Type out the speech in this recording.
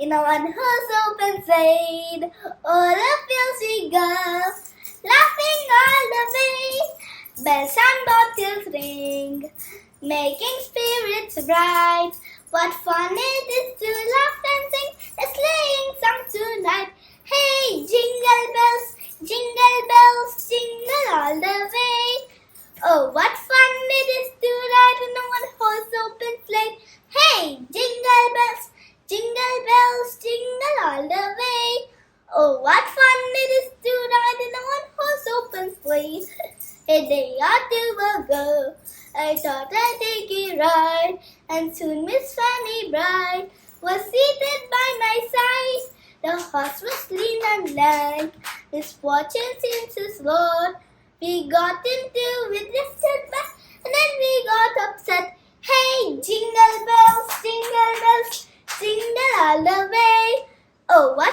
in a one-horse open sleigh. O'er the fields we go, laughing all the way. Bells and bobtails ring, making spirits bright. What fun it is to laugh and sing a sleighing song tonight. Hey, jingle bells, jingle all the way. Oh, what fun it is to ride in a one-horse open sleigh. Hey, jingle bells, jingle all the way. Oh, what fun it is to ride in a one-horse open sleigh. A day or two ago, I thought I'd take a ride, and soon Miss Fanny Bright was seated by my side. The horse was lean and lank, his fortune seemed so slow. We got into it, drifted back, and then we got upset. Hey, jingle bells, jingle all the way. Oh, what